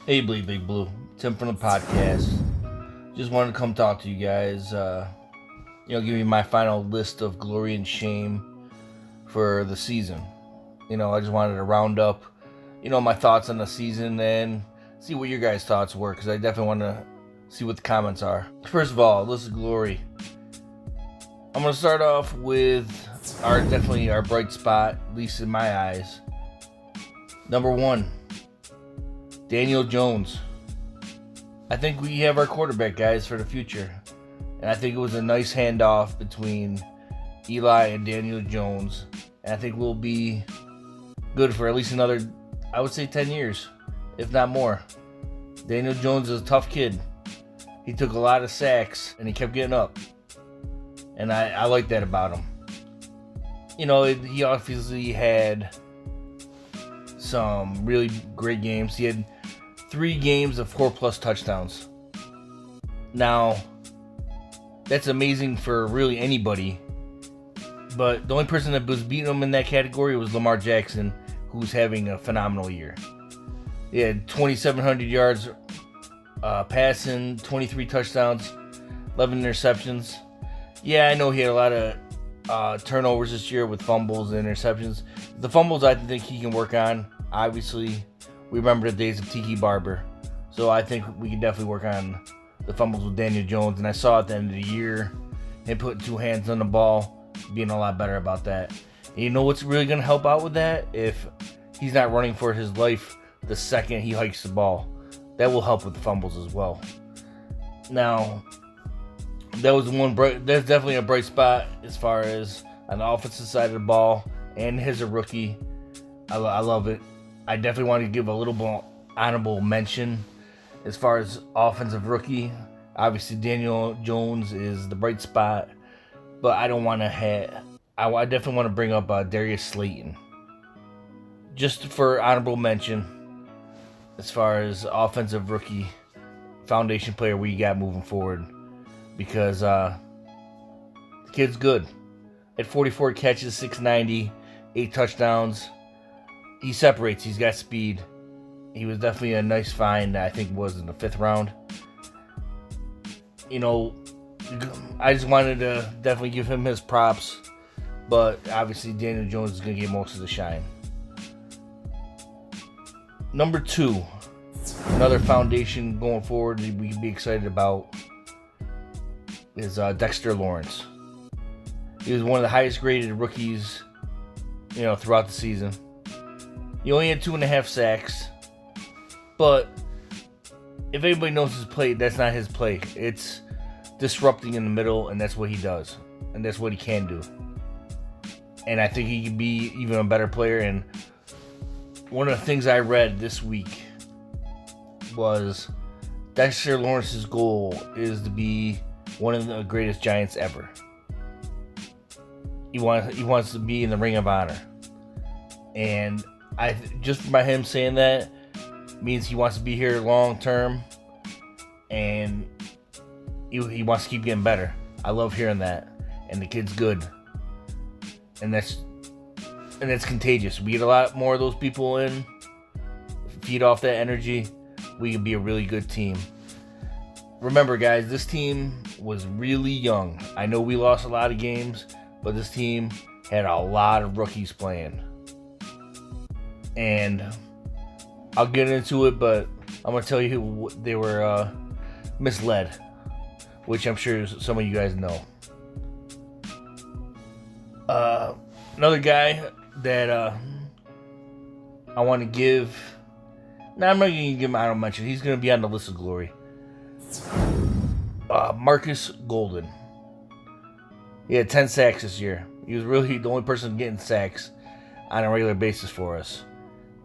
Hey, Bleedbigblue, Tim from the podcast. Just wanted to come talk to you guys. Give you my final list of glory and shame for the season. I just wanted to round up, my thoughts on the season and see what your guys' thoughts were, because I definitely want to see what the comments are. First of all, list of glory. I'm going to start off with definitely our bright spot, at least in my eyes. Number one, Daniel Jones. I think we have our quarterback, guys, for the future. And I think it was a nice handoff between Eli and Daniel Jones. And I think we'll be good for at least another, I would say 10 years, if not more. Daniel Jones is a tough kid. He took a lot of sacks, and he kept getting up. And I like that about him. He obviously had some really great games. He had 3 games of 4+ touchdowns. Now, that's amazing for really anybody. But the only person that was beating him in that category was Lamar Jackson, who's having a phenomenal year. He had 2,700 yards passing, 23 touchdowns, 11 interceptions. Yeah, I know he had a lot of turnovers this year with fumbles and interceptions. The fumbles I think he can work on. Obviously, we remember the days of Tiki Barber. So I think we can definitely work on the fumbles with Daniel Jones. And I saw at the end of the year, him putting 2 hands on the ball, being a lot better about that. And you know what's really going to help out with that? If he's not running for his life the second he hikes the ball. That will help with the fumbles as well. Now, that's definitely a bright spot as far as on the offensive side of the ball. And as a rookie, I love it. I definitely want to give a little more honorable mention as far as offensive rookie. Obviously, Daniel Jones is the bright spot, but I definitely want to bring up Darius Slayton, just for honorable mention as far as offensive rookie foundation player we got moving forward, because the kid's good. At 44 catches, 690, 8 touchdowns. He separates. He's got speed. He was definitely a nice find. I think was in the 5th round. I just wanted to definitely give him his props, but obviously Daniel Jones is going to get most of the shine. Number 2, another foundation going forward we can be excited about is Dexter Lawrence. He was one of the highest graded rookies, throughout the season. He only had 2.5 sacks, but if anybody knows his play, that's not his play. It's disrupting in the middle, and that's what he does, and that's what he can do. And I think he can be even a better player. And one of the things I read this week was Dexter Lawrence's goal is to be one of the greatest Giants ever. He wants to be in the Ring of Honor, and just by him saying that means he wants to be here long term, and he wants to keep getting better. I love hearing that, and the kid's good, and that's contagious. We get a lot more of those people in, feed off that energy. We can be a really good team. Remember, guys, this team was really young. I know we lost a lot of games, but this team had a lot of rookies playing. And I'll get into it, but I'm going to tell you they were misled, which I'm sure some of you guys know. Another guy that I want to give... Now, I'm not going to give him honorable mention. He's going to be on the list of glory. Marcus Golden. He had 10 sacks this year. He was really the only person getting sacks on a regular basis for us.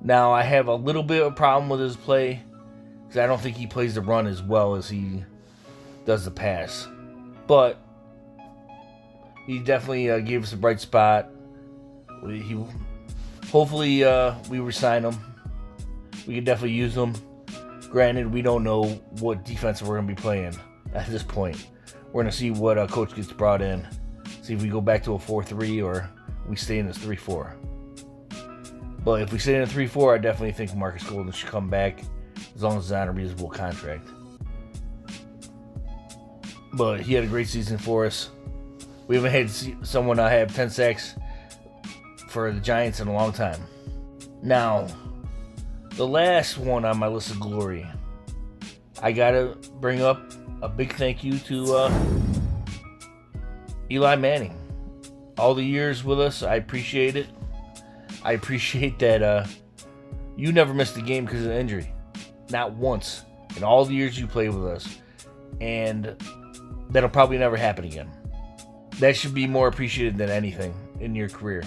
Now, I have a little bit of a problem with his play, because I don't think he plays the run as well as he does the pass. But he definitely gave us a bright spot. Hopefully we resign him. We can definitely use him. Granted, we don't know what defense we're going to be playing at this point. We're going to see what coach gets brought in. See if we go back to a 4-3 or we stay in this 3-4. But if we stay in a 3-4, I definitely think Marcus Golden should come back as long as it's on a reasonable contract. But he had a great season for us. We haven't had someone have 10 sacks for the Giants in a long time. Now, the last one on my list of glory, I gotta bring up a big thank you to Eli Manning. All the years with us, I appreciate it. I appreciate that you never missed a game because of injury. Not once in all the years you played with us. And that'll probably never happen again. That should be more appreciated than anything in your career.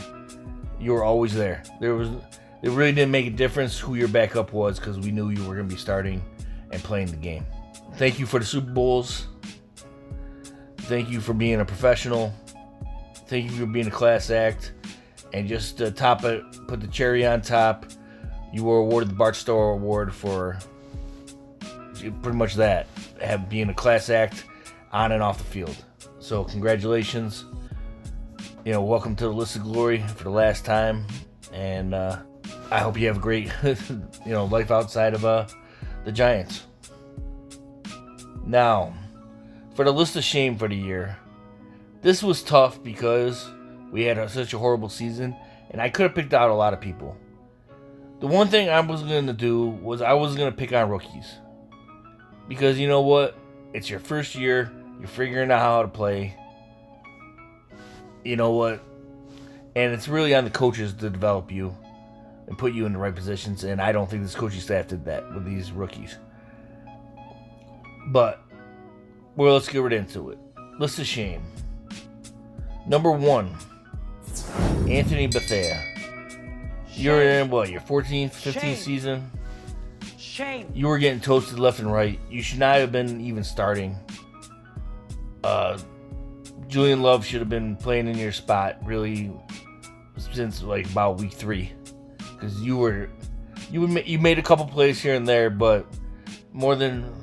You were always there. It really didn't make a difference who your backup was because we knew you were going to be starting and playing the game. Thank you for the Super Bowls. Thank you for being a professional. Thank you for being a class act. And just to top it, put the cherry on top, you were awarded the Bart Starr Award for pretty much that, being a class act on and off the field. So congratulations. Welcome to the list of glory for the last time. And I hope you have a great life outside of the Giants. Now, for the list of shame for the year, this was tough because we had such a horrible season, and I could have picked out a lot of people. The one thing I was going to do was I was going to pick on rookies. Because you know what? It's your first year. You're figuring out how to play. You know what? And it's really on the coaches to develop you and put you in the right positions, and I don't think this coaching staff did that with these rookies. But, let's get right into it. List of shame. Number 1, Anthony Bethea. You're in, your 14th, 15th season? Shame. You were getting toasted left and right. You should not have been even starting. Julian Love should have been playing in your spot, really, since, about week 3. Because you made a couple plays here and there, but more than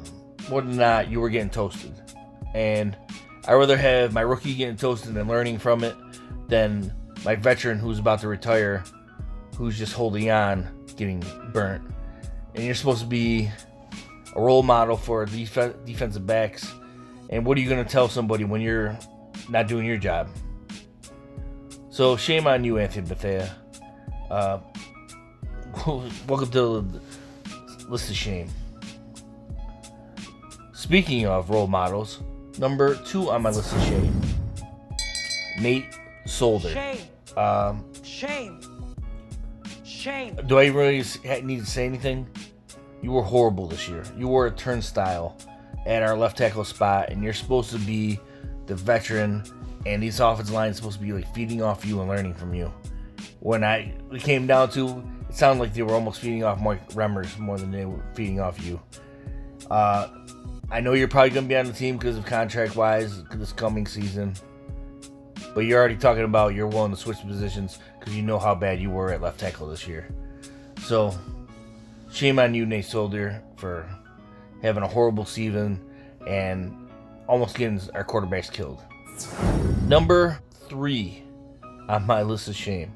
not, you were getting toasted. And I'd rather have my rookie getting toasted and learning from it than my veteran who's about to retire, who's just holding on, getting burnt. And you're supposed to be a role model for defensive backs. And what are you going to tell somebody when you're not doing your job? So shame on you, Anthony Bethea. Welcome to the list of shame. Speaking of role models, number 2 on my list of shame, Nate Solder. Shame. Shame. Do I really need to say anything? You were horrible this year. You were a turnstile at our left tackle spot, and you're supposed to be the veteran, and these offensive line is supposed to be feeding off you and learning from you. When it came down to, it sounded like they were almost feeding off Mike Remmers more than they were feeding off you. I know you're probably going to be on the team because of contract-wise this coming season, but you're already talking about you're willing to switch positions because you know how bad you were at left tackle this year. So, shame on you, Nate Solder, for having a horrible season and almost getting our quarterbacks killed. Number 3 on my list of shame.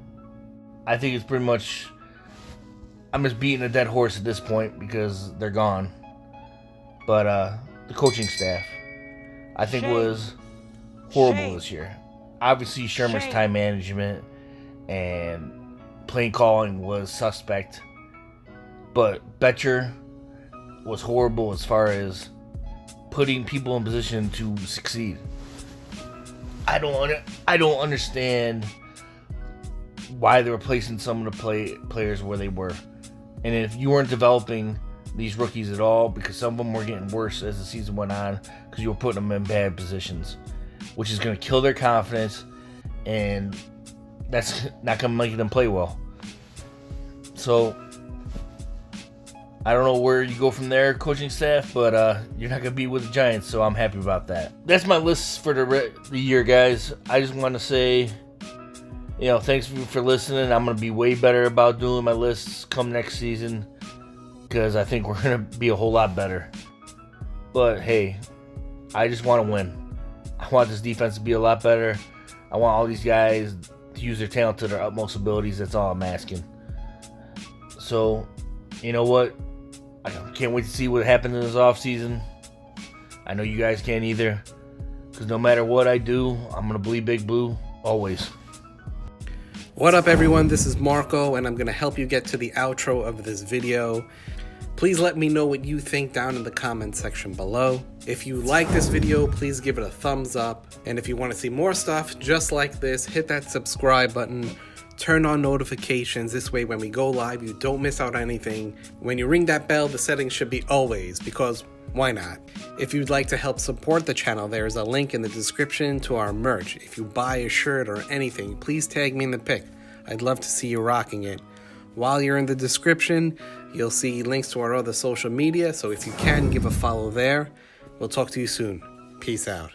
I think it's pretty much, I'm just beating a dead horse at this point because they're gone. But the coaching staff, I think, was horrible this year. Obviously, Shermer's time management and play calling was suspect. But Betcher was horrible as far as putting people in position to succeed. I don't understand why they were placing some of the players where they were. And if you weren't developing these rookies at all, because some of them were getting worse as the season went on because you were putting them in bad positions, which is going to kill their confidence, and that's not going to make them play well. So, I don't know where you go from there, coaching staff, but you're not going to be with the Giants, so I'm happy about that. That's my list for the year, guys. I just want to say, thanks for listening. I'm going to be way better about doing my lists come next season because I think we're going to be a whole lot better. But, hey, I just want to win. I want this defense to be a lot better. I want all these guys to use their talent to their utmost abilities. That's all I'm asking. So, you know what? Can't wait to see what happens in this off season. I know you guys can't either. Because no matter what I do, I'm going to bleed big blue always. What up, everyone? This is Marco, and I'm going to help you get to the outro of this video. Please let me know what you think down in the comment section below. If you like this video, please give it a thumbs up. And if you want to see more stuff just like this, hit that subscribe button. Turn on notifications. This way, when we go live, you don't miss out on anything. When you ring that bell, the settings should be always, because why not? If you'd like to help support the channel, there is a link in the description to our merch. If you buy a shirt or anything, please tag me in the pic. I'd love to see you rocking it. While you're in the description, you'll see links to our other social media, so if you can, give a follow there. We'll talk to you soon. Peace out.